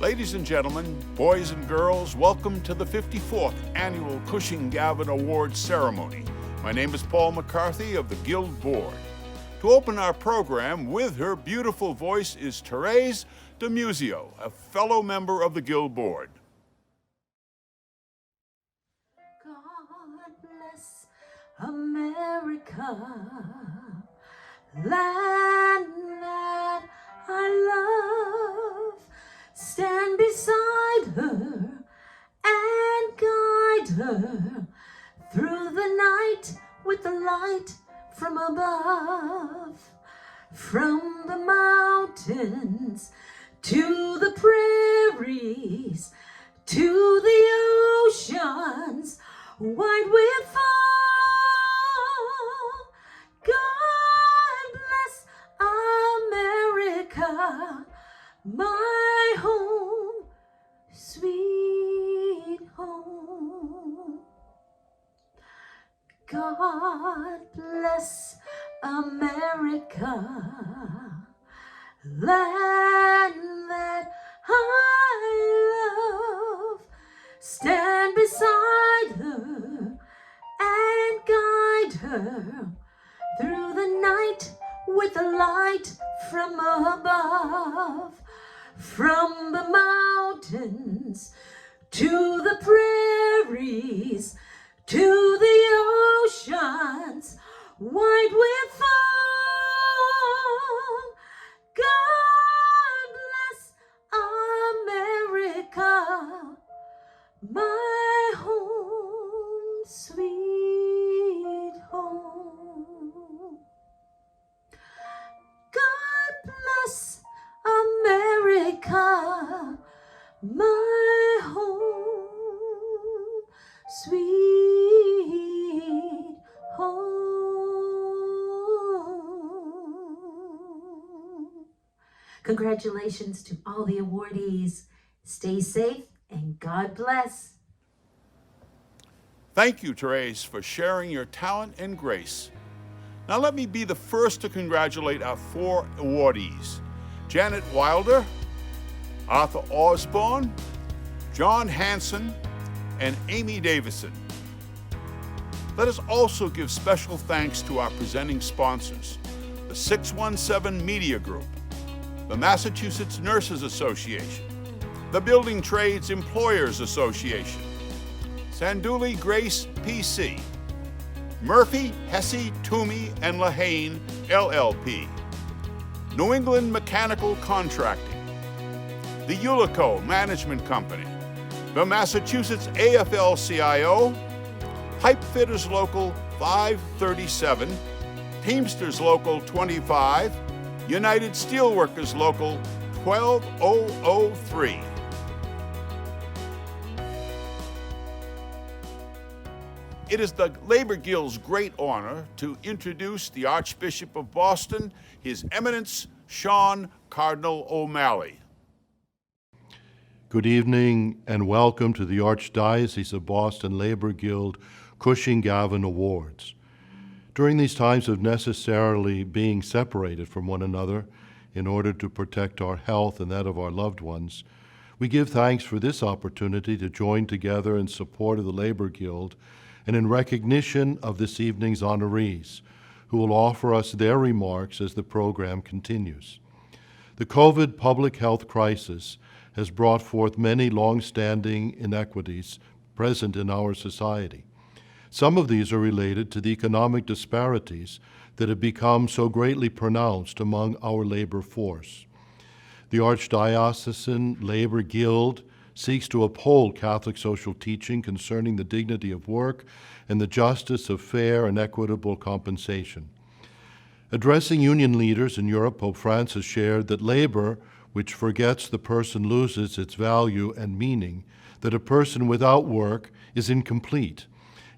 Ladies and gentlemen, boys and girls, welcome to the 54th Annual Cushing Gavin Awards Ceremony. My name is Paul McCarthy of the Guild Board. To open our program with her beautiful voice is Therese DiMuzio, a fellow member of the Guild Board. God bless America, land that I love. Stand beside her and guide her through the night with the light from above. From the mountains to the prairies, to the oceans, wide with fall. God bless America, my home, sweet home. God bless America, land that I love. Stand beside her and guide her through the night with the light from above. From the mountains to the prairies, to the oceans, wide with fall. God bless America, my home, sweet home. God bless America, my home, sweet home. Congratulations to all the awardees. Stay safe and God bless. Thank you, Therese, for sharing your talent and grace. Now let me be the first to congratulate our 4 awardees: Janet Wilder, Arthur Osborne, John Hanson, and Amy Davidson. Let us also give special thanks to our presenting sponsors: the 617 Media Group, the Massachusetts Nurses Association, the Building Trades Employers Association, Sanduli Grace PC, Murphy, Hesse, Toomey, and Lehane, LLP, New England Mechanical Contracting, the Ulico Management Company, the Massachusetts AFL-CIO, Pipe Fitters Local 537, Teamsters Local 25, United Steelworkers Local 12003. It is the Labor Guild's great honor to introduce the Archbishop of Boston, His Eminence Sean Cardinal O'Malley. Good evening and welcome to the Archdiocese of Boston Labor Guild Cushing Gavin Awards. During these times of necessarily being separated from one another in order to protect our health and that of our loved ones, we give thanks for this opportunity to join together in support of the Labor Guild and in recognition of this evening's honorees, who will offer us their remarks as the program continues. The COVID public health crisis has brought forth many long-standing inequities present in our society. Some of these are related to the economic disparities that have become so greatly pronounced among our labor force. The Archdiocesan Labor Guild seeks to uphold Catholic social teaching concerning the dignity of work and the justice of fair and equitable compensation. Addressing union leaders in Europe, Pope Francis shared that labor, which forgets the person, loses its value and meaning, that a person without work is incomplete,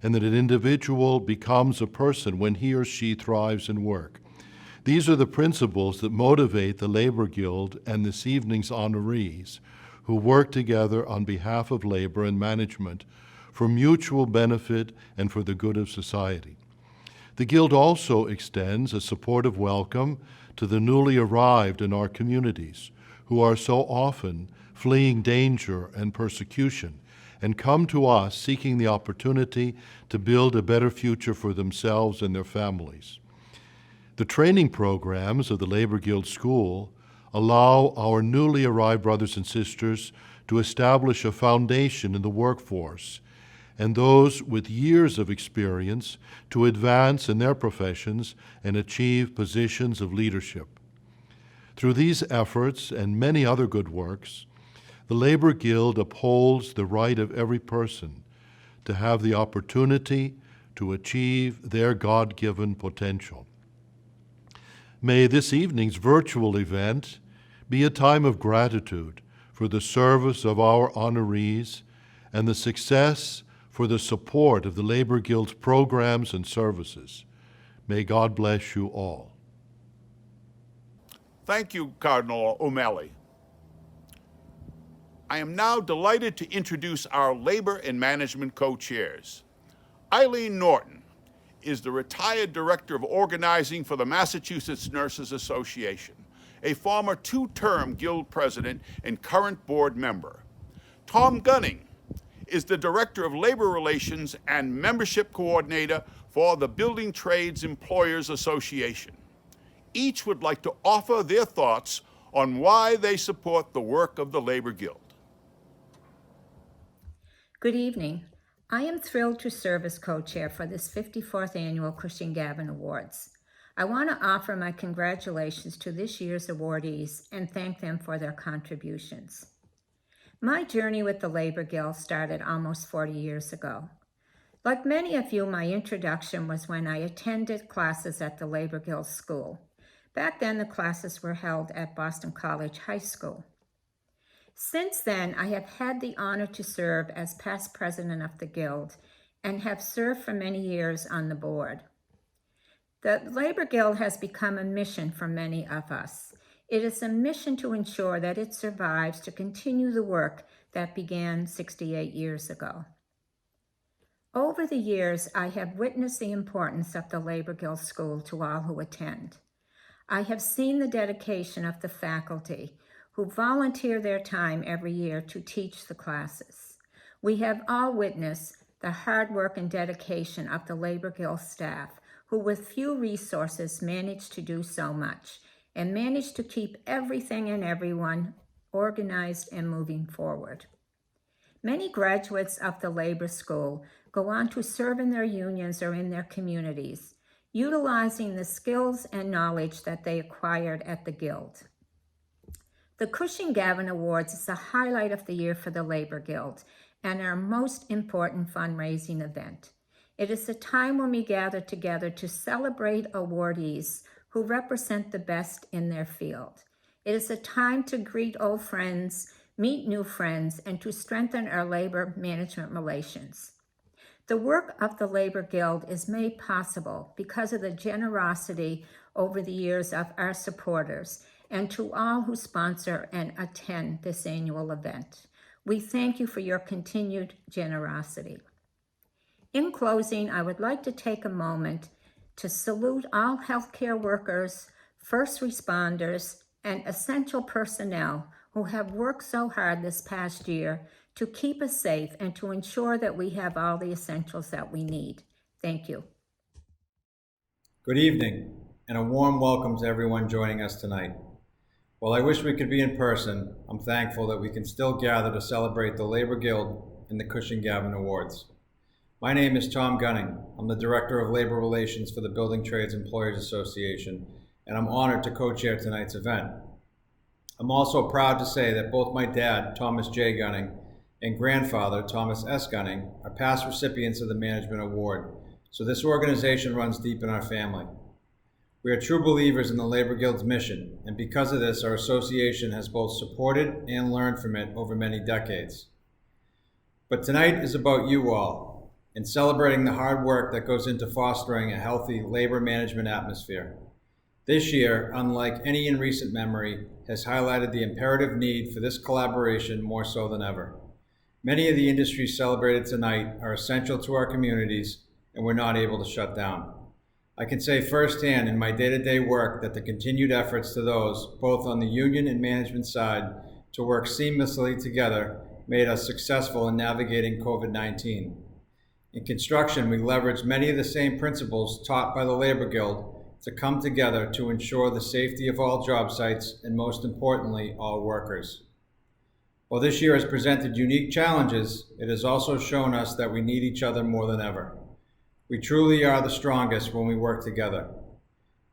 and that an individual becomes a person when he or she thrives in work. These are the principles that motivate the Labor Guild and this evening's honorees, who work together on behalf of labor and management for mutual benefit and for the good of society. The Guild also extends a supportive welcome to the newly arrived in our communities, who are so often fleeing danger and persecution, and come to us seeking the opportunity to build a better future for themselves and their families. The training programs of the Labor Guild School allow our newly arrived brothers and sisters to establish a foundation in the workforce, and those with years of experience to advance in their professions and achieve positions of leadership. Through these efforts and many other good works, the Labor Guild upholds the right of every person to have the opportunity to achieve their God-given potential. May this evening's virtual event be a time of gratitude for the service of our honorees and the success for the support of the Labor Guild's programs and services. May God bless you all. Thank you, Cardinal O'Malley. I am now delighted to introduce our Labor and Management co-chairs. Eileen Norton is the retired Director of Organizing for the Massachusetts Nurses Association, a former two-term Guild President and current board member. Tom Gunning is the Director of Labor Relations and Membership Coordinator for the Building Trades Employers Association. Each would like to offer their thoughts on why they support the work of the Labor Guild. Good evening. I am thrilled to serve as co-chair for this 54th annual Cushing Gavin Awards. I want to offer my congratulations to this year's awardees and thank them for their contributions. My journey with the Labor Guild started almost 40 years ago. Like many of you, my introduction was when I attended classes at the Labor Guild School. Back then, the classes were held at Boston College High School. Since then, I have had the honor to serve as past president of the Guild and have served for many years on the board. The Labor Guild has become a mission for many of us. It is a mission to ensure that it survives to continue the work that began 68 years ago. Over the years, I have witnessed the importance of the Labor Guild School to all who attend. I have seen the dedication of the faculty who volunteer their time every year to teach the classes. We have all witnessed the hard work and dedication of the Labor Guild staff, who with few resources managed to do so much and managed to keep everything and everyone organized and moving forward. Many graduates of the Labor School go on to serve in their unions or in their communities, utilizing the skills and knowledge that they acquired at the Guild. The Cushing Gavin Awards is the highlight of the year for the Labor Guild and our most important fundraising event. It is a time when we gather together to celebrate awardees who represent the best in their field. It is a time to greet old friends, meet new friends, and to strengthen our labor management relations. The work of the Labor Guild is made possible because of the generosity over the years of our supporters and to all who sponsor and attend this annual event. We thank you for your continued generosity. In closing, I would like to take a moment to salute all healthcare workers, first responders, and essential personnel who have worked so hard this past year to keep us safe and to ensure that we have all the essentials that we need. Thank you. Good evening, and a warm welcome to everyone joining us tonight. While I wish we could be in person, I'm thankful that we can still gather to celebrate the Labor Guild and the Cushing Gavin Awards. My name is Tom Gunning. I'm the Director of Labor Relations for the Building Trades Employers Association, and I'm honored to co-chair tonight's event. I'm also proud to say that both my dad, Thomas J. Gunning, and grandfather, Thomas S. Gunning, are past recipients of the Management Award, so this organization runs deep in our family. We are true believers in the Labor Guild's mission, and because of this, our association has both supported and learned from it over many decades. But tonight is about you all, and celebrating the hard work that goes into fostering a healthy labor management atmosphere. This year, unlike any in recent memory, has highlighted the imperative need for this collaboration more so than ever. Many of the industries celebrated tonight are essential to our communities, and we're not able to shut down. I can say firsthand in my day-to-day work that the continued efforts to those, both on the union and management side, to work seamlessly together made us successful in navigating COVID-19. In construction, we leveraged many of the same principles taught by the Labor Guild to come together to ensure the safety of all job sites and, most importantly, all workers. While this year has presented unique challenges, it has also shown us that we need each other more than ever. We truly are the strongest when we work together.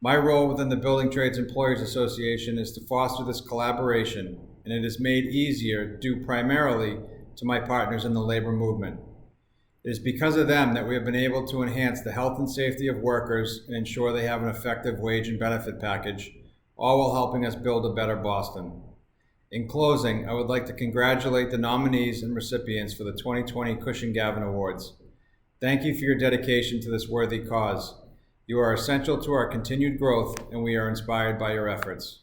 My role within the Building Trades Employers Association is to foster this collaboration, and it is made easier due primarily to my partners in the labor movement. It is because of them that we have been able to enhance the health and safety of workers and ensure they have an effective wage and benefit package, all while helping us build a better Boston. In closing, I would like to congratulate the nominees and recipients for the 2020 Cushing Gavin Awards. Thank you for your dedication to this worthy cause. You are essential to our continued growth, and we are inspired by your efforts.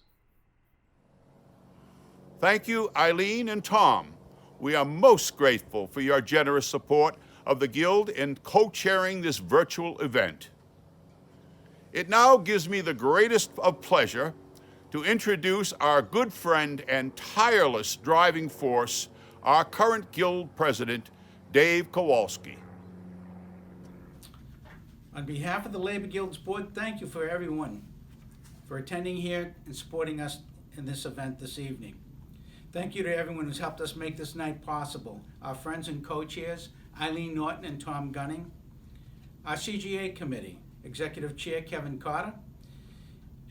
Thank you, Eileen and Tom. We are most grateful for your generous support of the Guild in co-chairing this virtual event. It now gives me the greatest of pleasure to introduce our good friend and tireless driving force, our current Guild President, Dave Kowalski. On behalf of the Labor Guild's board, thank you for everyone for attending here and supporting us in this event this evening. Thank you to everyone who's helped us make this night possible. Our friends and co-chairs, Eileen Norton and Tom Gunning. Our CGA committee, Executive Chair Kevin Cotter,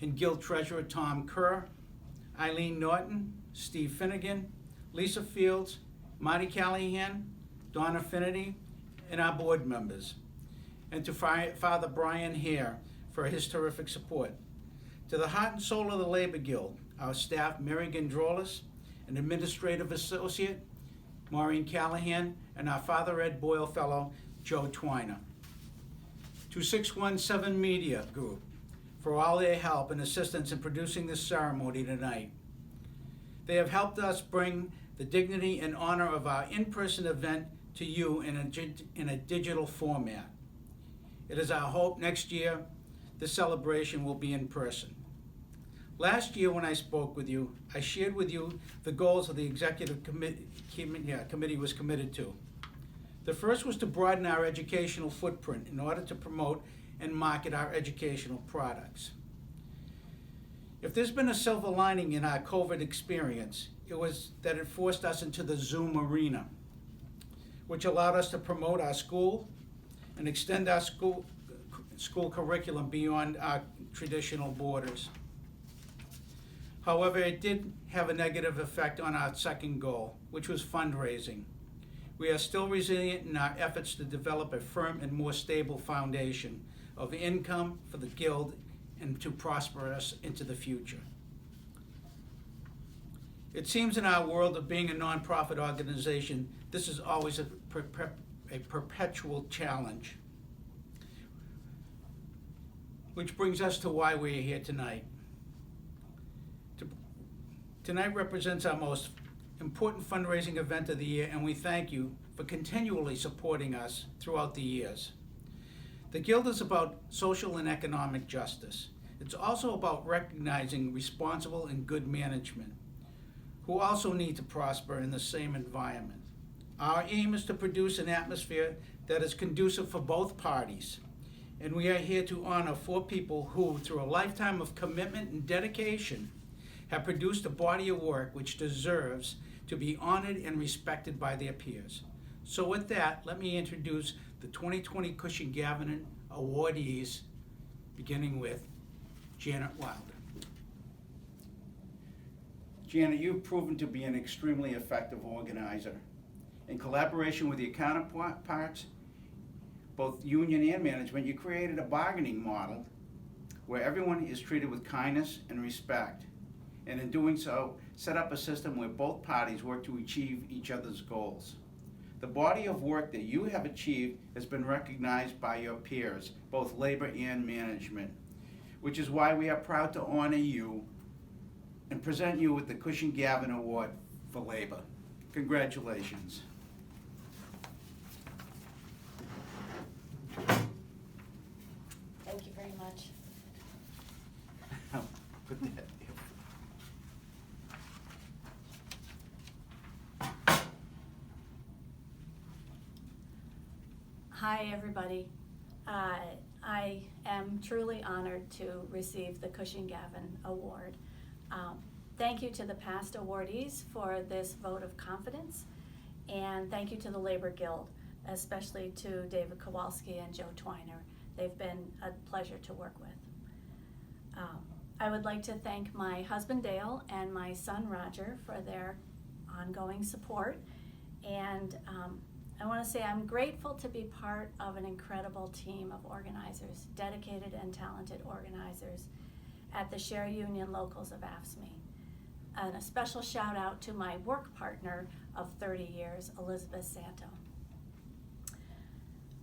and Guild Treasurer Tom Kerr, Eileen Norton, Steve Finnegan, Lisa Fields, Marty Callahan, Don Affinity, and our board members. And to Father Brian Hare for his terrific support. To the heart and soul of the Labor Guild, our staff, Mary Gandrolis, an administrative associate, Maureen Callahan, and our Father Ed Boyle Fellow, Joe Twiner. To 617 Media Group for all their help and assistance in producing this ceremony tonight. They have helped us bring the dignity and honor of our in-person event to you in a digital format. It is our hope next year this celebration will be in person. Last year when I spoke with you, I shared with you the goals of the executive committee was committed to. The first was to broaden our educational footprint in order to promote and market our educational products. If there's been a silver lining in our COVID experience, it was that it forced us into the Zoom arena, which allowed us to promote our school and extend our school curriculum beyond our traditional borders. However, it did have a negative effect on our second goal, which was fundraising. We are still resilient in our efforts to develop a firm and more stable foundation of income for the Guild and to prosper us into the future. It seems in our world of being a nonprofit organization, this is always a perpetual challenge. Which brings us to why we're here tonight. Tonight represents our most important fundraising event of the year, and we thank you for continually supporting us throughout the years. The Guild is about social and economic justice. It's also about recognizing responsible and good management, who also need to prosper in the same environment. Our aim is to produce an atmosphere that is conducive for both parties, and we are here to honor 4 people who, through a lifetime of commitment and dedication, have produced a body of work which deserves to be honored and respected by their peers. So with that, let me introduce the 2020 Cushing Gavin awardees, beginning with Janet Wilder. Janet, you've proven to be an extremely effective organizer. In collaboration with your counterparts, both union and management, you created a bargaining model where everyone is treated with kindness and respect. And in doing so, set up a system where both parties work to achieve each other's goals. The body of work that you have achieved has been recognized by your peers, both labor and management, which is why we are proud to honor you and present you with the Cushing Gavin Award for Labor. Congratulations. Thank you very much. Put that there. Hi, everybody. I am truly honored to receive the Cushing Gavin Award. Thank you to the past awardees for this vote of confidence, and thank you to the Labor Guild, especially to David Kowalski and Joe Twiner. They've been a pleasure to work with. I would like to thank my husband Dale and my son Roger for their ongoing support, and I want to say I'm grateful to be part of an incredible team of organizers, dedicated and talented organizers at the Share Union Locals of AFSCME. And a special shout out to my work partner of 30 years, Elizabeth Santo.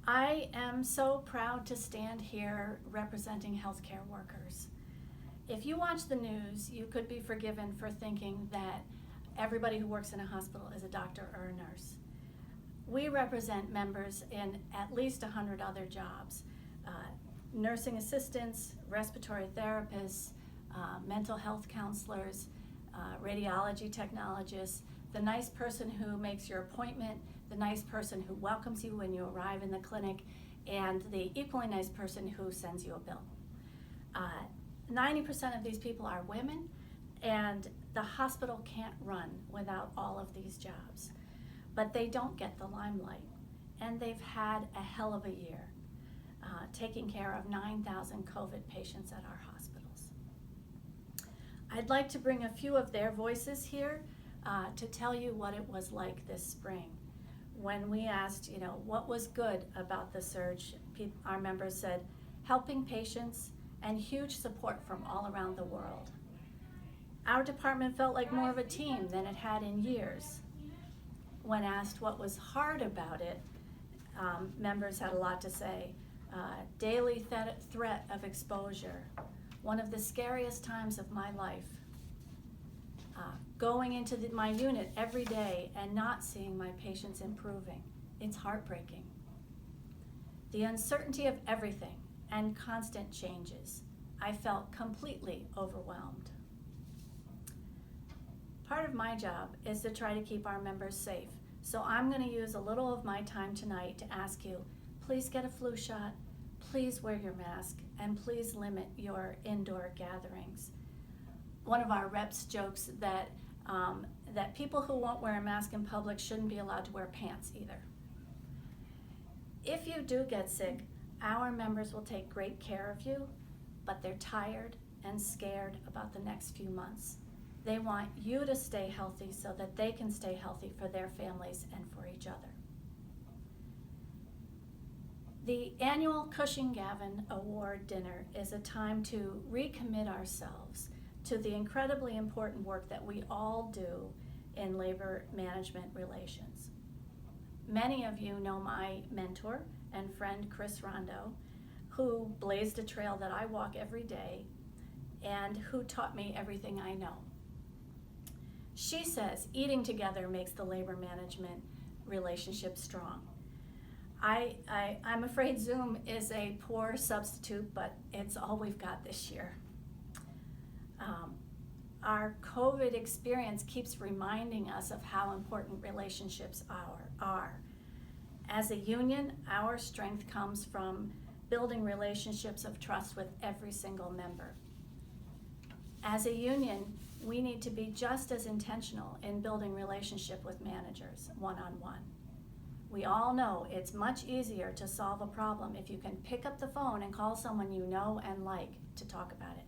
I am so proud to stand here representing healthcare workers. If you watch the news, you could be forgiven for thinking that everybody who works in a hospital is a doctor or a nurse. We represent members in at least 100 other jobs. Nursing assistants, respiratory therapists, mental health counselors, radiology technologists, the nice person who makes your appointment, the nice person who welcomes you when you arrive in the clinic, and the equally nice person who sends you a bill. 90% of these people are women, and the hospital can't run without all of these jobs. But they don't get the limelight, and they've had a hell of a year taking care of 9,000 COVID patients at our hospitals. I'd like to bring a few of their voices here to tell you what it was like this spring. When we asked, what was good about the surge, our members said, helping patients and huge support from all around the world. Our department felt like more of a team than it had in years. When asked what was hard about it, members had a lot to say. Daily threat of exposure, one of the scariest times of my life. Going into my unit every day and not seeing my patients improving, it's heartbreaking. The uncertainty of everything and constant changes, I felt completely overwhelmed. Part of my job is to try to keep our members safe. So I'm going to use a little of my time tonight to ask you, please get a flu shot, please wear your mask, and please limit your indoor gatherings. One of our reps jokes that people who won't wear a mask in public shouldn't be allowed to wear pants either. If you do get sick, our members will take great care of you, but they're tired and scared about the next few months. They want you to stay healthy so that they can stay healthy for their families and for each other. The annual Cushing Gavin Award dinner is a time to recommit ourselves to the incredibly important work that we all do in labor management relations. Many of you know my mentor and friend, Chris Rondo, who blazed a trail that I walk every day and who taught me everything I know. She says eating together makes the labor management relationship strong. I'm afraid Zoom is a poor substitute, but it's all we've got this year. Our COVID experience keeps reminding us of how important relationships are. As a union, our strength comes from building relationships of trust with every single member. As a union, we need to be just as intentional in building relationship with managers one-on-one. We all know it's much easier to solve a problem if you can pick up the phone and call someone you know and like to talk about it.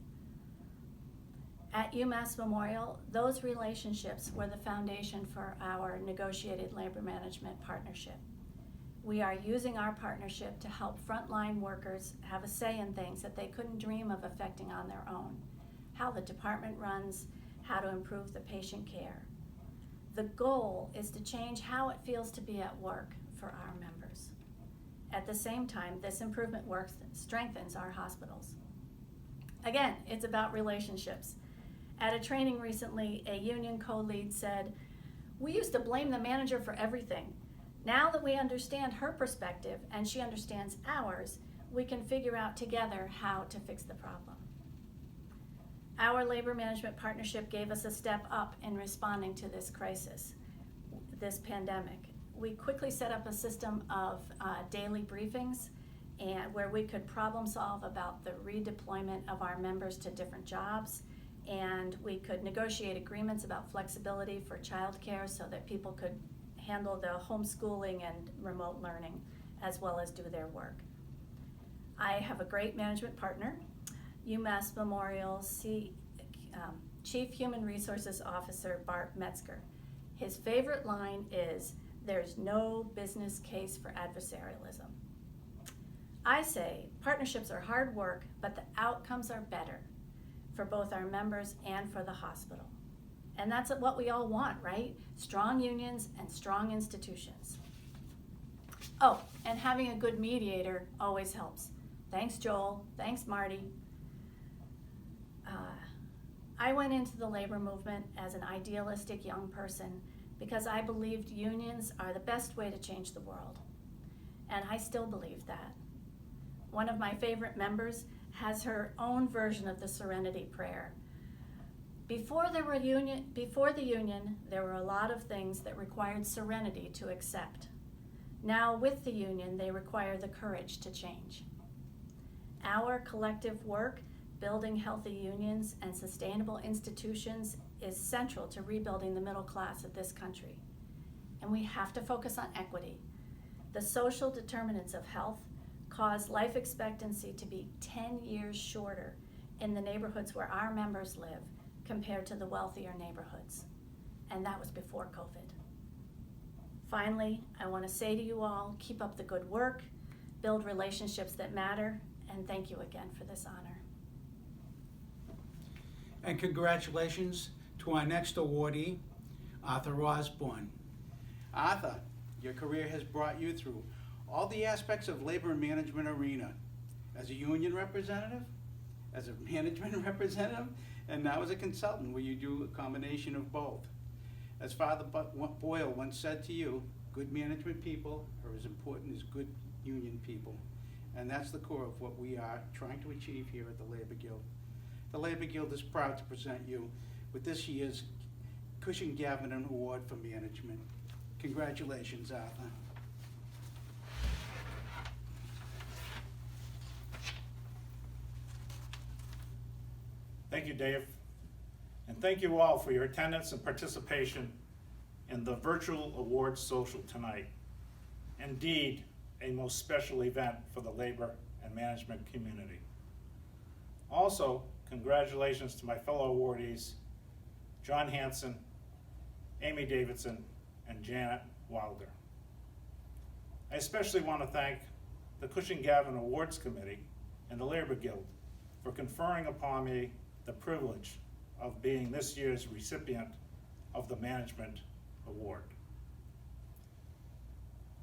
At UMass Memorial, those relationships were the foundation for our negotiated labor management partnership. We are using our partnership to help frontline workers have a say in things that they couldn't dream of affecting on their own. How the department runs, how to improve the patient care. The goal is to change how it feels to be at work for our members. At the same time, this improvement work strengthens our hospitals. Again, it's about relationships. At a training recently, a union co-lead said, "We used to blame the manager for everything. Now that we understand her perspective and she understands ours, we can figure out together how to fix the problem." Our labor management partnership gave us a step up in responding to this crisis, this pandemic. we quickly set up a system of daily briefings and where we could problem solve about the redeployment of our members to different jobs, and we could negotiate agreements about flexibility for childcare so that people could handle the homeschooling and remote learning as well as do their work. I have a great management partner, UMass Memorial's Chief Human Resources Officer Bart Metzger. His favorite line is, "There's no business case for adversarialism." I say partnerships are hard work, but the outcomes are better for both our members and for the hospital. And that's what we all want, right? Strong unions and strong institutions. Oh, and having a good mediator always helps. Thanks, Joel. Thanks, Marty. I went into the labor movement as an idealistic young person because I believed unions are the best way to change the world. And I still believe that. One of my favorite members has her own version of the Serenity Prayer. Before the union, there were a lot of things that required serenity to accept. Now with the union, they require the courage to change. Our collective work, building healthy unions and sustainable institutions, is central to rebuilding the middle class of this country. And we have to focus on equity. The social determinants of health cause life expectancy to be 10 years shorter in the neighborhoods where our members live compared to the wealthier neighborhoods. And that was before COVID. Finally, I want to say to you all, keep up the good work, build relationships that matter, and thank you again for this honor. And congratulations to our next awardee, Arthur Osborne. Arthur, your career has brought you through all the aspects of labor and management arena. As a union representative, as a management representative, and now as a consultant where you do a combination of both. As Father Boyle once said to you, good management people are as important as good union people. And that's the core of what we are trying to achieve here at the Labor Guild. The Labor Guild is proud to present you with this year's Cushing Gavin Award for Management. Congratulations, Arthur. Thank you, Dave. And thank you all for your attendance and participation in the virtual awards social tonight. Indeed, a most special event for the labor and management community. Also, congratulations to my fellow awardees, John Hanson, Amy Davidson, and Janet Wilder. I especially want to thank the Cushing Gavin Awards Committee and the Labor Guild for conferring upon me the privilege of being this year's recipient of the Management Award.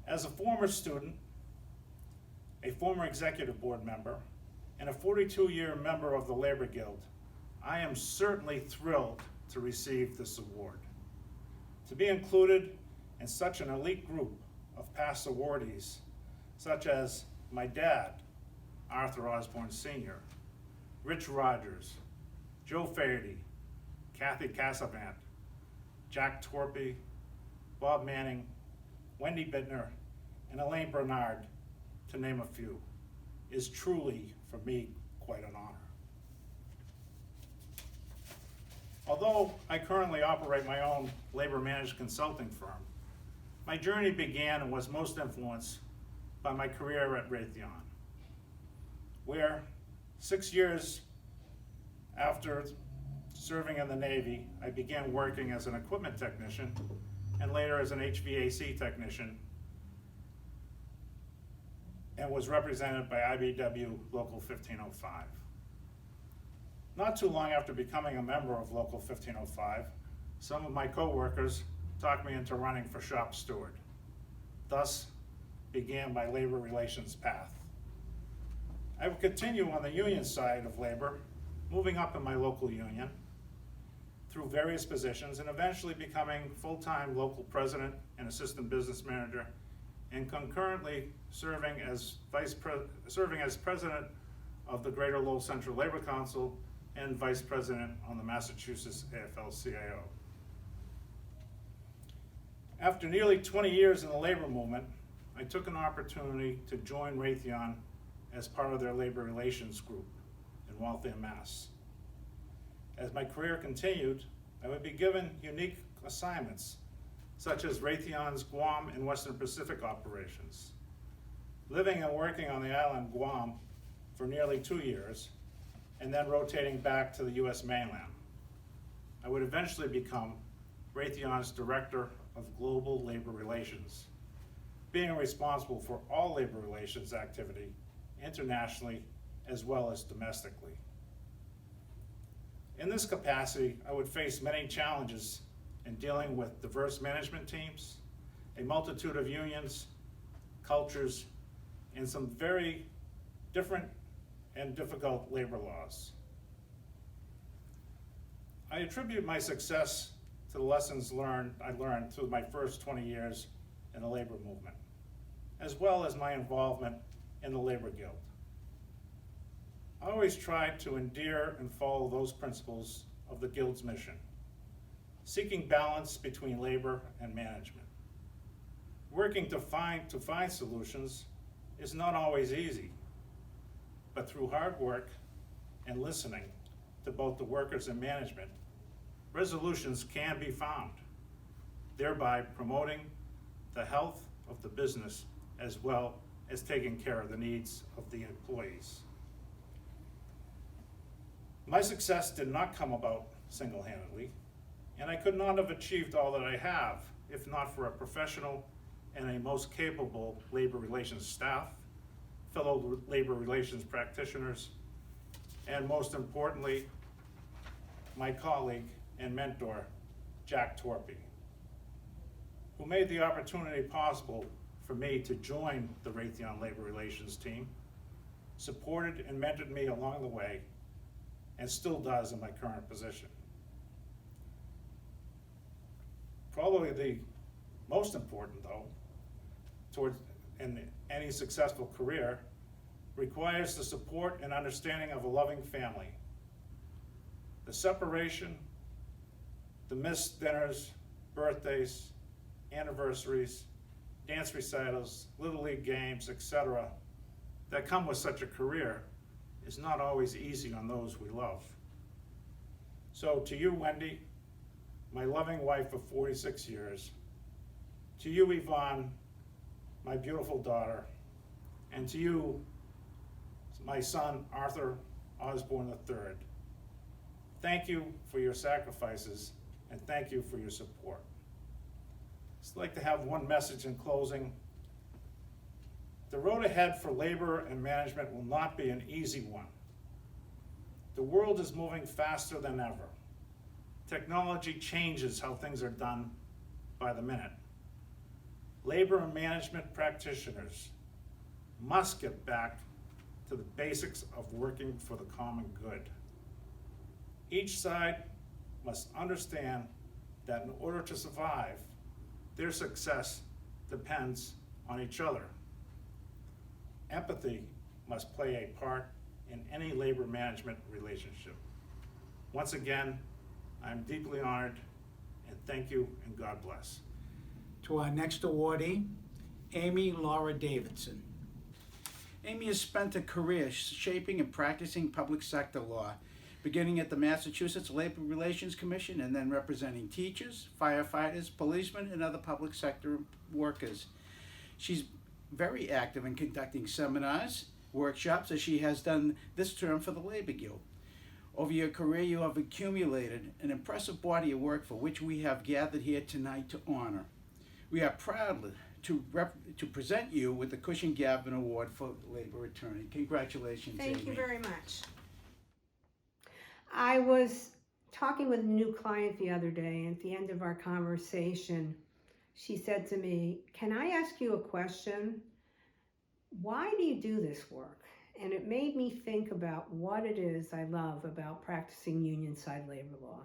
As a former student, a former executive board member, and a 42-year member of the Labor Guild, I am certainly thrilled to receive this award. To be included in such an elite group of past awardees, such as my dad, Arthur Osborne Sr., Rich Rogers, Joe Faherty, Kathy Casavant, Jack Torpy, Bob Manning, Wendy Bittner, and Elaine Bernard, to name a few, is truly, for me, quite an honor. Although I currently operate my own labor managed consulting firm, my journey began and was most influenced by my career at Raytheon, where 6 years after serving in the Navy, I began working as an equipment technician and later as an HVAC technician, and was represented by IBEW Local 1505. Not too long after becoming a member of Local 1505, some of my coworkers talked me into running for shop steward. Thus began my labor relations path. I will continue on the union side of labor, moving up in my local union through various positions and eventually becoming full-time local president and assistant business manager, and concurrently serving as president of the Greater Lowell Central Labor Council and vice president on the Massachusetts AFL-CIO. After nearly 20 years in the labor movement, I took an opportunity to join Raytheon as part of their labor relations group in Waltham, Mass. As my career continued, I would be given unique assignments, such as Raytheon's Guam and Western Pacific operations. Living and working on the island Guam for nearly 2 years, and then rotating back to the US mainland. I would eventually become Raytheon's Director of Global Labor Relations, being responsible for all labor relations activity internationally as well as domestically. In this capacity, I would face many challenges in dealing with diverse management teams, a multitude of unions, cultures, and some very different and difficult labor laws. I attribute my success to the lessons I learned through my first 20 years in the labor movement, as well as my involvement in the Labor Guild. I always tried to endear and follow those principles of the Guild's mission, seeking balance between labor and management. Working to find solutions is not always easy, but through hard work and listening to both the workers and management, resolutions can be found, thereby promoting the health of the business as well as taking care of the needs of the employees. My success did not come about single-handedly, and I could not have achieved all that I have if not for a professional and a most capable labor relations staff, fellow labor relations practitioners, and most importantly, my colleague and mentor, Jack Torpy, who made the opportunity possible for me to join the Raytheon Labor Relations team, supported and mentored me along the way, and still does in my current position. Probably the most important, though, in any successful career, requires the support and understanding of a loving family. The separation, the missed dinners, birthdays, anniversaries, dance recitals, Little League games, etc., that come with such a career is not always easy on those we love. So to you, Wendy, my loving wife of 46 years, to you, Yvonne, my beautiful daughter, and to you, my son, Arthur Osborne III, thank you for your sacrifices and thank you for your support. I'd like to have one message in closing. The road ahead for labor and management will not be an easy one. The world is moving faster than ever. Technology changes how things are done by the minute. Labor and management practitioners must get back to the basics of working for the common good. Each side must understand that in order to survive, their success depends on each other. Empathy must play a part in any labor management relationship. Once again, I'm deeply honored, and thank you, and God bless. To our next awardee, Amy Laura Davidson. Amy has spent a career shaping and practicing public sector law, beginning at the Massachusetts Labor Relations Commission and then representing teachers, firefighters, policemen, and other public sector workers. She's very active in conducting seminars, workshops, as she has done this term for the Labor Guild. Over your career, you have accumulated an impressive body of work for which we have gathered here tonight to honor. We are proud to present you with the Cushing Gavin Award for Labor Attorney. Congratulations, Amy. Thank you very much. I was talking with a new client the other day, and at the end of our conversation, she said to me, "Can I ask you a question? Why do you do this work?" And it made me think about what it is I love about practicing union side labor law.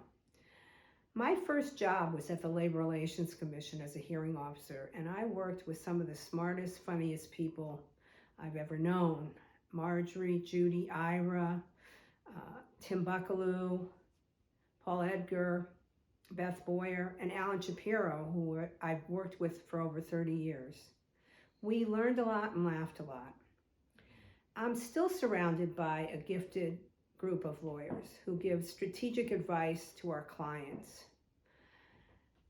My first job was at the Labor Relations Commission as a hearing officer, and I worked with some of the smartest, funniest people I've ever known. Marjorie, Judy, Ira, Tim Buckaloo, Paul Edgar, Beth Boyer, and Alan Shapiro, who I've worked with for over 30 years. We learned a lot and laughed a lot. I'm still surrounded by a gifted group of lawyers who give strategic advice to our clients.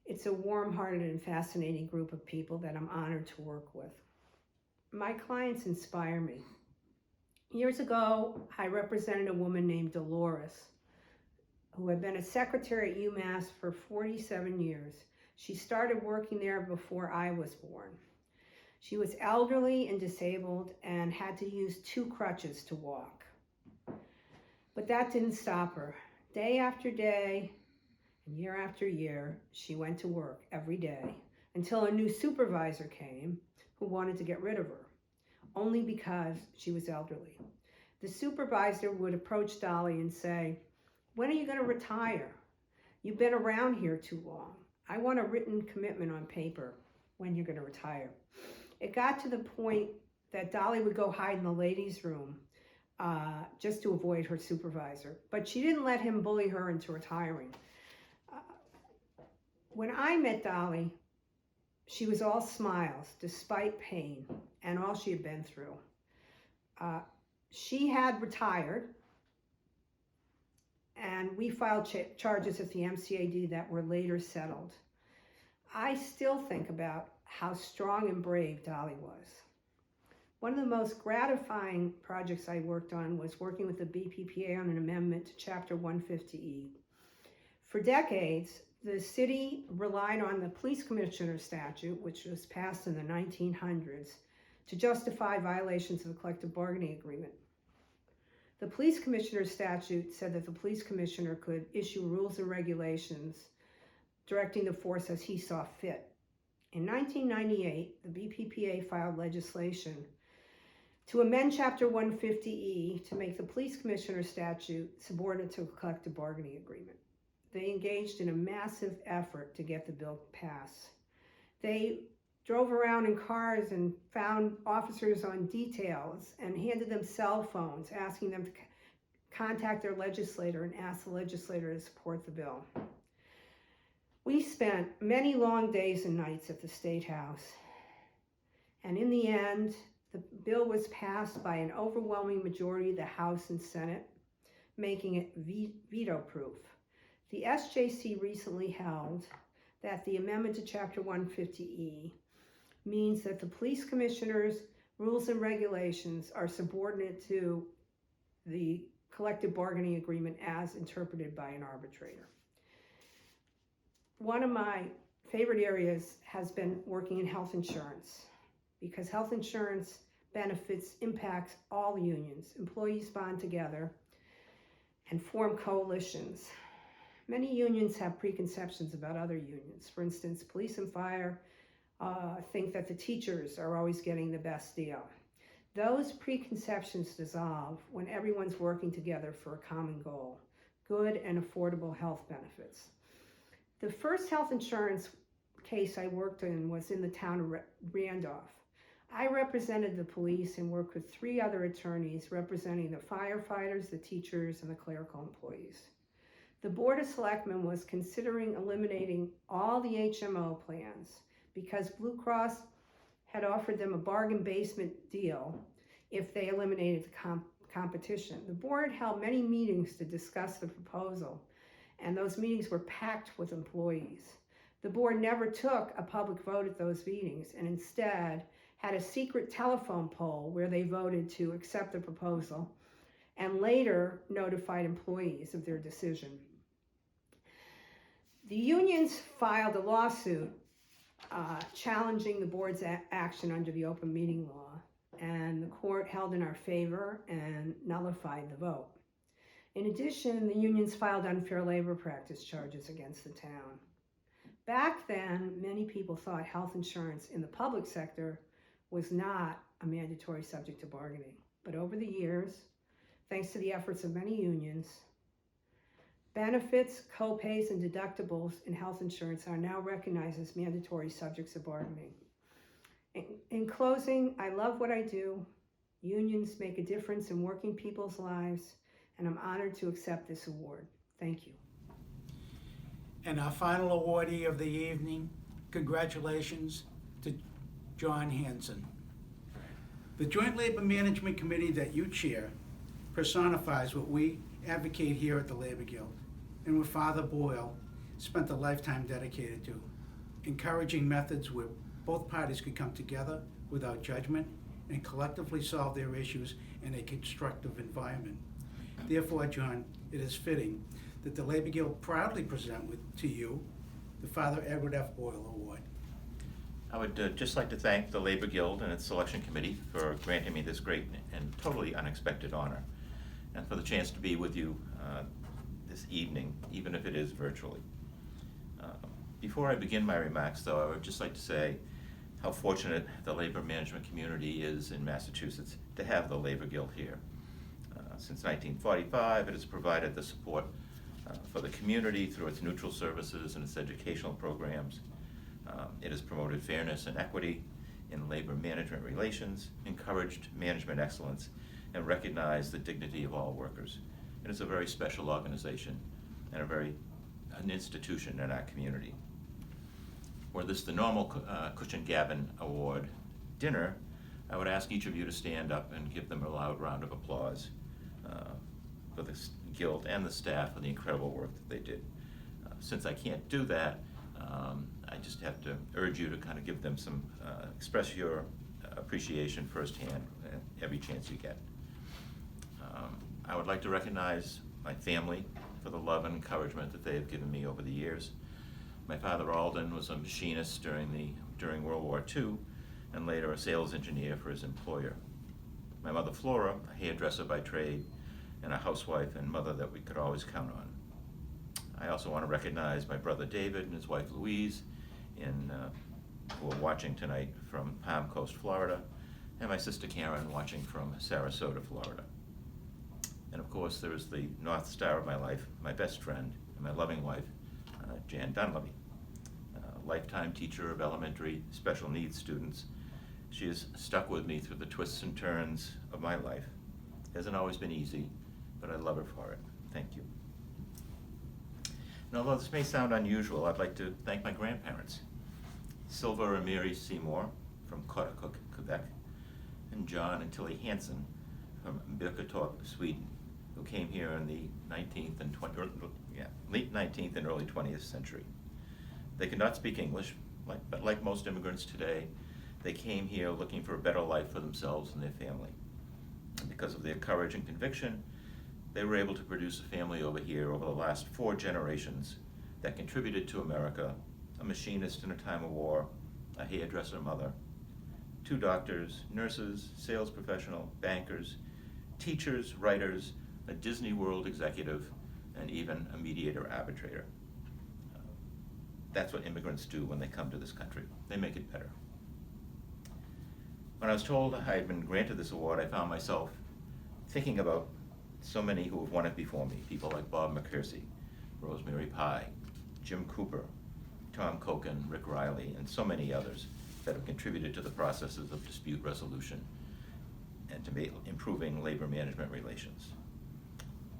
It's a warm-hearted and fascinating group of people that I'm honored to work with. My clients inspire me. Years ago, I represented a woman named Dolores, who had been a secretary at UMass for 47 years. She started working there before I was born. She was elderly and disabled and had to use 2 crutches to walk. But that didn't stop her. Day after day, and year after year, she went to work every day until a new supervisor came who wanted to get rid of her, only because she was elderly. The supervisor would approach Dolly and say, "When are you going to retire? You've been around here too long. I want a written commitment on paper when you're going to retire." It got to the point that Dolly would go hide in the ladies' room just to avoid her supervisor. But she didn't let him bully her into retiring. When I met Dolly, she was all smiles despite pain and all she had been through. She had retired, and we filed charges at the MCAD that were later settled. I still think about how strong and brave Dolly was. One of the most gratifying projects I worked on was working with the BPPA on an amendment to Chapter 150E. For decades, the city relied on the police commissioner statute, which was passed in the 1900s, to justify violations of the collective bargaining agreement. The police commissioner statute said that the police commissioner could issue rules and regulations directing the force as he saw fit. In 1998, the BPPA filed legislation to amend Chapter 150E to make the police commissioner statute subordinate to a collective bargaining agreement. They engaged in a massive effort to get the bill passed. They drove around in cars and found officers on details and handed them cell phones, asking them to contact their legislator and ask the legislator to support the bill. We spent many long days and nights at the State House, and in the end, the bill was passed by an overwhelming majority of the House and Senate, making it veto-proof. The SJC recently held that the amendment to Chapter 150E means that the police commissioner's rules and regulations are subordinate to the collective bargaining agreement as interpreted by an arbitrator. One of my favorite areas has been working in health insurance, because health insurance benefits impacts all unions. Employees bond together and form coalitions. Many unions have preconceptions about other unions. For instance, police and fire think that the teachers are always getting the best deal. Those preconceptions dissolve when everyone's working together for a common goal, good and affordable health benefits. The first health insurance case I worked in was in the town of Randolph. I represented the police and worked with 3 other attorneys representing the firefighters, the teachers, and the clerical employees. The Board of Selectmen was considering eliminating all the HMO plans because Blue Cross had offered them a bargain basement deal if they eliminated the competition. The board held many meetings to discuss the proposal, and those meetings were packed with employees. The board never took a public vote at those meetings and instead had a secret telephone poll where they voted to accept the proposal and later notified employees of their decision. The unions filed a lawsuit challenging the board's action under the open meeting law, and the court held in our favor and nullified the vote. In addition, the unions filed unfair labor practice charges against the town. Back then, many people thought health insurance in the public sector was not a mandatory subject to bargaining. But over the years, thanks to the efforts of many unions, benefits, co-pays, and deductibles in health insurance are now recognized as mandatory subjects of bargaining. In closing, I love what I do. Unions make a difference in working people's lives, and I'm honored to accept this award. Thank you. And our final awardee of the evening, congratulations to John Hanson. The Joint Labor Management Committee that you chair personifies what we advocate here at the Labor Guild, and what Father Boyle spent a lifetime dedicated to, encouraging methods where both parties could come together without judgment and collectively solve their issues in a constructive environment. Therefore, John, it is fitting that the Labor Guild proudly present to you the Father Edward F. Boyle Award. I would just like to thank the Labor Guild and its selection committee for granting me this great and totally unexpected honor, and for the chance to be with you this evening, even if it is virtually. Before I begin my remarks, though, I would just like to say how fortunate the labor management community is in Massachusetts to have the Labor Guild here. Since 1945, it has provided the support for the community through its neutral services and its educational programs. It has promoted fairness and equity in labor management relations, encouraged management excellence, and recognized the dignity of all workers. It is a very special organization and an institution in our community. Were this the normal Cushing Gavin Award dinner, I would ask each of you to stand up and give them a loud round of applause for the Guild and the staff for the incredible work that they did. Since I can't do that, I just have to urge you to kind of give them some, express your appreciation firsthand every chance you get. I would like to recognize my family for the love and encouragement that they have given me over the years. My father Alden was a machinist during World War II, and later a sales engineer for his employer. My mother Flora, a hairdresser by trade, and a housewife and mother that we could always count on. I also want to recognize my brother David and his wife Louise, who are watching tonight from Palm Coast, Florida, and my sister Karen watching from Sarasota, Florida. And of course, there is the North Star of my life, my best friend, and my loving wife, Jan Dunleavy, a lifetime teacher of elementary special needs students. She has stuck with me through the twists and turns of my life. It hasn't always been easy, but I love her for it. Thank you. And although this may sound unusual, I'd like to thank my grandparents, Silva and Mary Seymour from Kottakuk, Quebec, and John and Tilly Hanson from Birketorp, Sweden, who came here in the late 19th and early 20th century. They could not speak English, but like most immigrants today, they came here looking for a better life for themselves and their family. And because of their courage and conviction, they were able to produce a family over here over the last 4 generations that contributed to America: a machinist in a time of war, a hairdresser mother, 2 doctors, nurses, sales professional, bankers, teachers, writers, a Disney World executive, and even a mediator arbitrator. That's what immigrants do when they come to this country. They make it better. When I was told I had been granted this award, I found myself thinking about so many who have won it before me, people like Bob McCursey, Rosemary Pye, Jim Cooper, Tom Kochen, Rick Riley, and so many others that have contributed to the processes of dispute resolution and to improving labor management relations.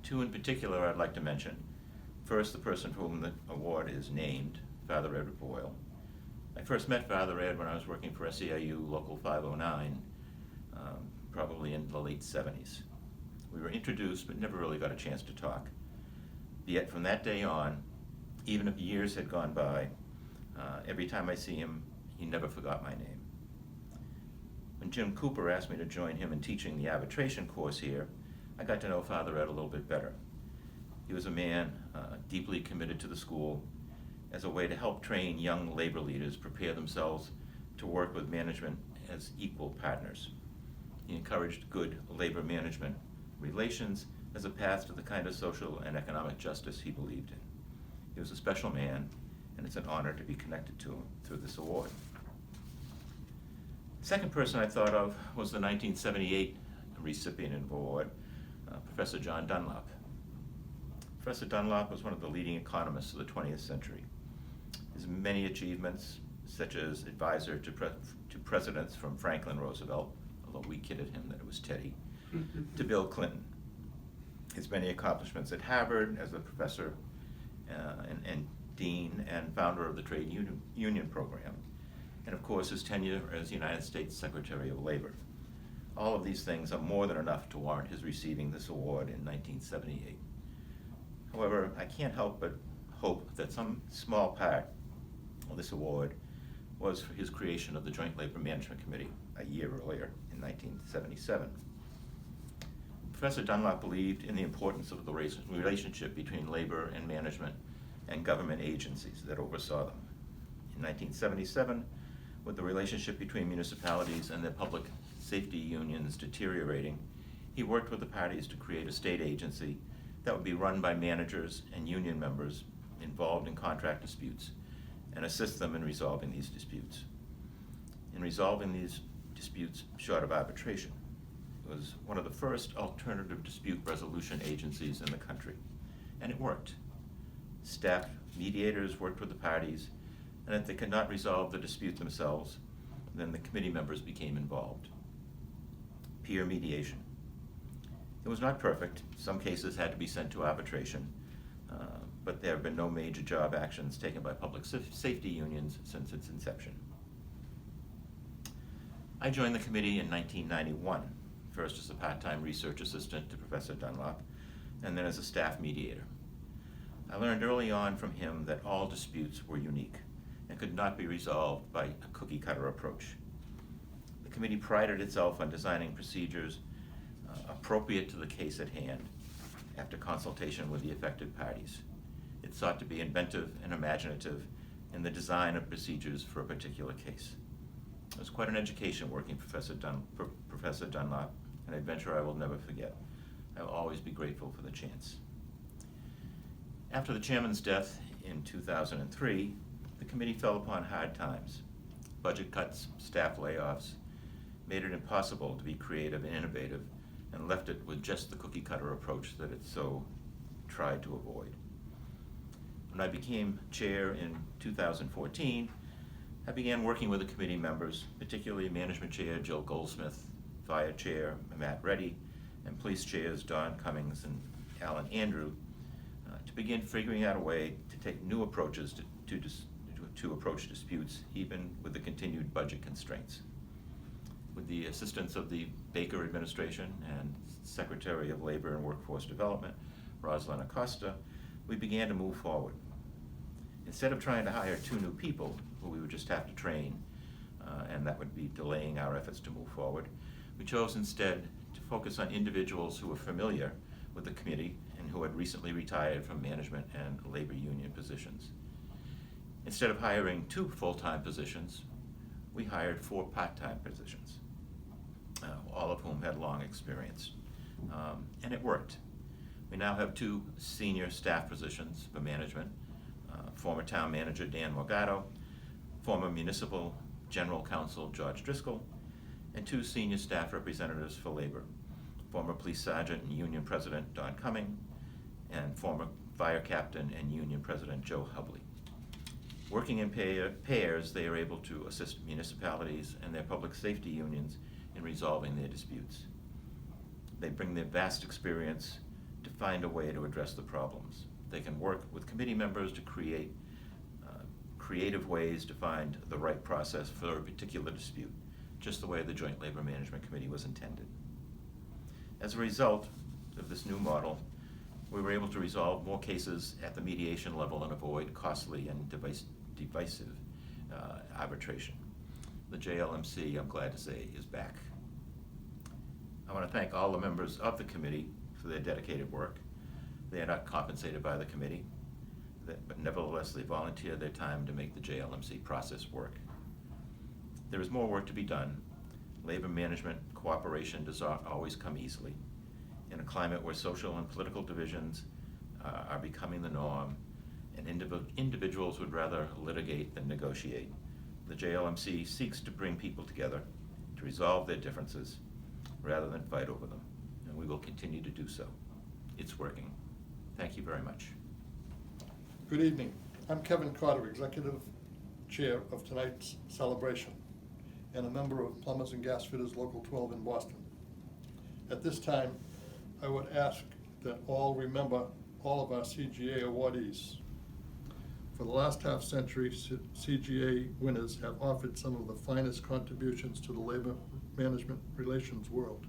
2 in particular I'd like to mention. First, the person for whom the award is named, Father Edward Boyle. I first met Father Ed when I was working for SEIU Local 509, probably in the late 70s. We were introduced, but never really got a chance to talk. Yet from that day on, even if years had gone by, every time I see him, he never forgot my name. When Jim Cooper asked me to join him in teaching the arbitration course here, I got to know Father Ed a little bit better. He was a man deeply committed to the school as a way to help train young labor leaders prepare themselves to work with management as equal partners. He encouraged good labor management relations as a path to the kind of social and economic justice he believed in. He was a special man, and it's an honor to be connected to him through this award. The second person I thought of was the 1978 recipient of the award, Professor John Dunlop. Professor Dunlop was one of the leading economists of the 20th century. His many achievements, such as advisor to presidents from Franklin Roosevelt, although we kidded him that it was Teddy, to Bill Clinton. His many accomplishments at Harvard as a professor, and dean and founder of the Trade Union Program, and of course his tenure as United States Secretary of Labor. All of these things are more than enough to warrant his receiving this award in 1978. However, I can't help but hope that some small part of this award was for his creation of the Joint Labor Management Committee a year earlier in 1977. Professor Dunlop believed in the importance of the relationship between labor and management and government agencies that oversaw them. In 1977, with the relationship between municipalities and their public safety unions deteriorating, he worked with the parties to create a state agency that would be run by managers and union members involved in contract disputes and assist them in resolving these disputes. In resolving these disputes short of arbitration, it was one of the first alternative dispute resolution agencies in the country, and it worked. Staff mediators worked with the parties, and if they could not resolve the dispute themselves, then the committee members became involved. Peer mediation. It was not perfect. Some cases had to be sent to arbitration, but there have been no major job actions taken by public safety unions since its inception. I joined the committee in 1991, first as a part-time research assistant to Professor Dunlop, and then as a staff mediator. I learned early on from him that all disputes were unique and could not be resolved by a cookie-cutter approach. The committee prided itself on designing procedures appropriate to the case at hand after consultation with the affected parties. It sought to be inventive and imaginative in the design of procedures for a particular case. It was quite an education working for Professor Dunlop, an adventure I will never forget. I will always be grateful for the chance. After the chairman's death in 2003, the committee fell upon hard times. Budget cuts, staff layoffs, made it impossible to be creative and innovative, and left it with just the cookie-cutter approach that it so tried to avoid. When I became chair in 2014, I began working with the committee members, particularly Management Chair Jill Goldsmith, Fire Chair Matt Reddy, and Police Chairs Don Cummings and Alan Andrew, to begin figuring out a way to take new approaches to approach disputes, even with the continued budget constraints. With the assistance of the Baker administration and Secretary of Labor and Workforce Development, Rosalind Acosta, we began to move forward. Instead of trying to hire 2 new people who we would just have to train, and that would be delaying our efforts to move forward, we chose instead to focus on individuals who were familiar with the committee and who had recently retired from management and labor union positions. Instead of hiring 2 full-time positions, we hired 4 part-time positions, all of whom had long experience. And it worked. We now have 2 senior staff positions for management, former town manager Dan Morgado, former municipal general counsel George Driscoll, and 2 senior staff representatives for labor, former police sergeant and union president Don Cumming, and former fire captain and union president Joe Hubley. Working in pairs, they are able to assist municipalities and their public safety unions in resolving their disputes. They bring their vast experience to find a way to address the problems. They can work with committee members to create creative ways to find the right process for a particular dispute, just the way the Joint Labor Management Committee was intended. As a result of this new model, we were able to resolve more cases at the mediation level and avoid costly and divisive arbitration. The JLMC, I'm glad to say, is back. I want to thank all the members of the committee for their dedicated work. They are not compensated by the committee, but nevertheless they volunteer their time to make the JLMC process work. There is more work to be done. Labor management cooperation does not always come easily. In a climate where social and political divisions are becoming the norm, and individuals would rather litigate than negotiate, the JLMC seeks to bring people together to resolve their differences rather than fight over them, and we will continue to do so. It's working. Thank you very much. Good evening. I'm Kevin Carter, Executive Chair of tonight's celebration and a member of Plumbers and Gas Fitters Local 12 in Boston. At this time, I would ask that all remember all of our CGA awardees. For the last half century, CGA winners have offered some of the finest contributions to the labor management relations world.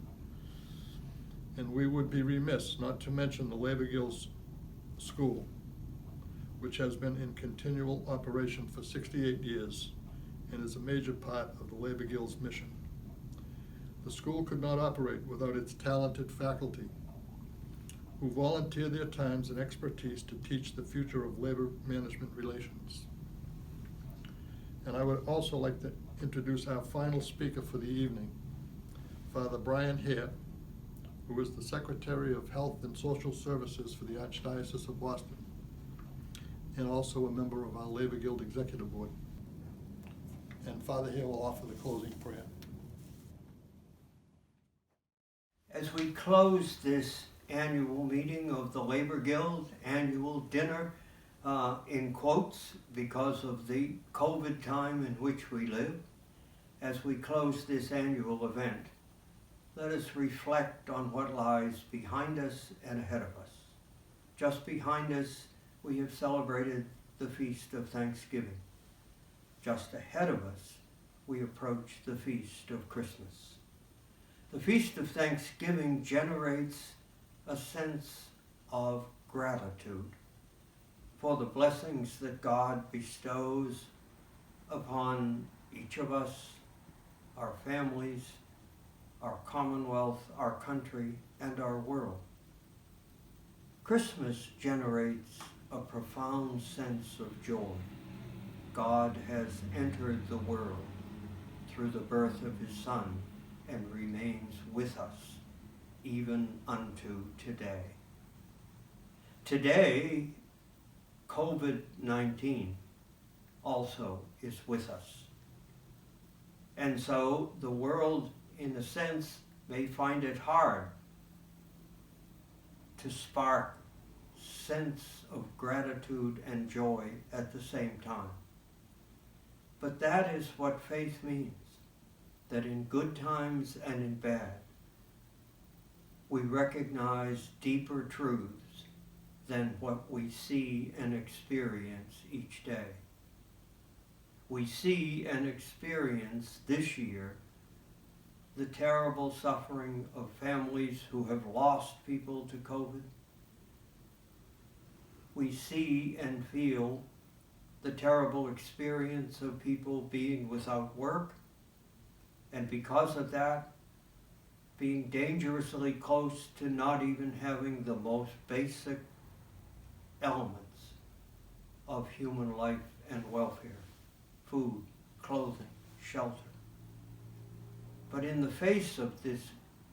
And we would be remiss not to mention the Labor Guild's School, which has been in continual operation for 68 years and is a major part of the Labor Guild's mission. The school could not operate without its talented faculty, who volunteer their times and expertise to teach the future of labor management relations. And I would also like to introduce our final speaker for the evening, Father Brian Hare, who is the Secretary of Health and Social Services for the Archdiocese of Boston, and also a member of our Labor Guild Executive Board. And Father Hare will offer the closing prayer. As we close this annual meeting of the Labor Guild, annual dinner, in quotes, because of the COVID time in which we live, as we close this annual event, let us reflect on what lies behind us and ahead of us. Just behind us, we have celebrated the Feast of Thanksgiving. Just ahead of us, we approach the Feast of Christmas. The Feast of Thanksgiving generates a sense of gratitude for the blessings that God bestows upon each of us, our families, our Commonwealth, our country, and our world. Christmas generates a profound sense of joy. God has entered the world through the birth of his Son and remains with us even unto today. Today, COVID-19 also is with us. And so the world, in a sense, may find it hard to spark sense of gratitude and joy at the same time. But that is what faith means, that in good times and in bad, we recognize deeper truths than what we see and experience each day. We see and experience this year the terrible suffering of families who have lost people to COVID. We see and feel the terrible experience of people being without work, and because of that, being dangerously close to not even having the most basic elements of human life and welfare: food, clothing, shelter. But in the face of this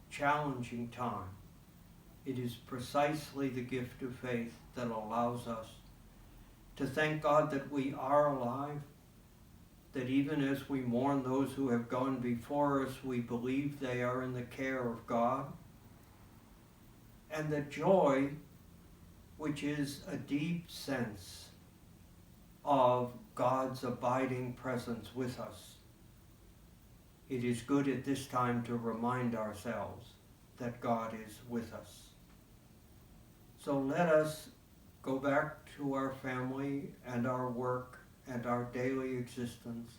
challenging time, it is precisely the gift of faith that allows us to thank God that we are alive, that even as we mourn those who have gone before us, we believe they are in the care of God, and that joy, which is a deep sense of God's abiding presence with us, it is good at this time to remind ourselves that God is with us. So let us go back to our family and our work and our daily existence.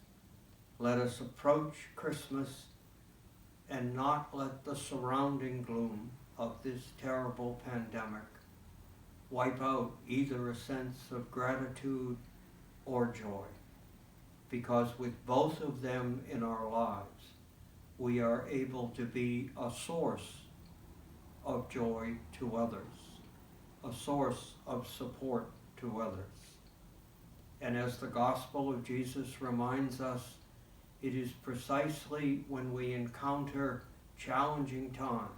Let us approach Christmas and not let the surrounding gloom of this terrible pandemic wipe out either a sense of gratitude or joy, because with both of them in our lives, we are able to be a source of joy to others, a source of support to others. And as the gospel of Jesus reminds us, it is precisely when we encounter challenging times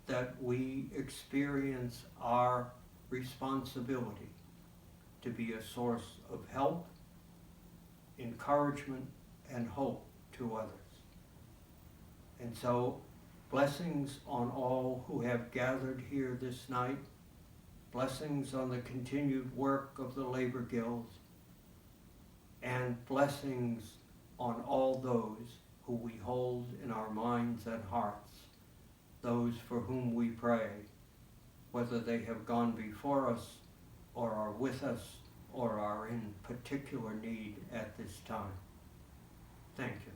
that we experience our responsibility to be a source of help, encouragement, and hope to others. And so, blessings on all who have gathered here this night, blessings on the continued work of the Labor Guild, and blessings on all those who we hold in our minds and hearts, those for whom we pray, whether they have gone before us or are with us or are in particular need at this time. Thank you.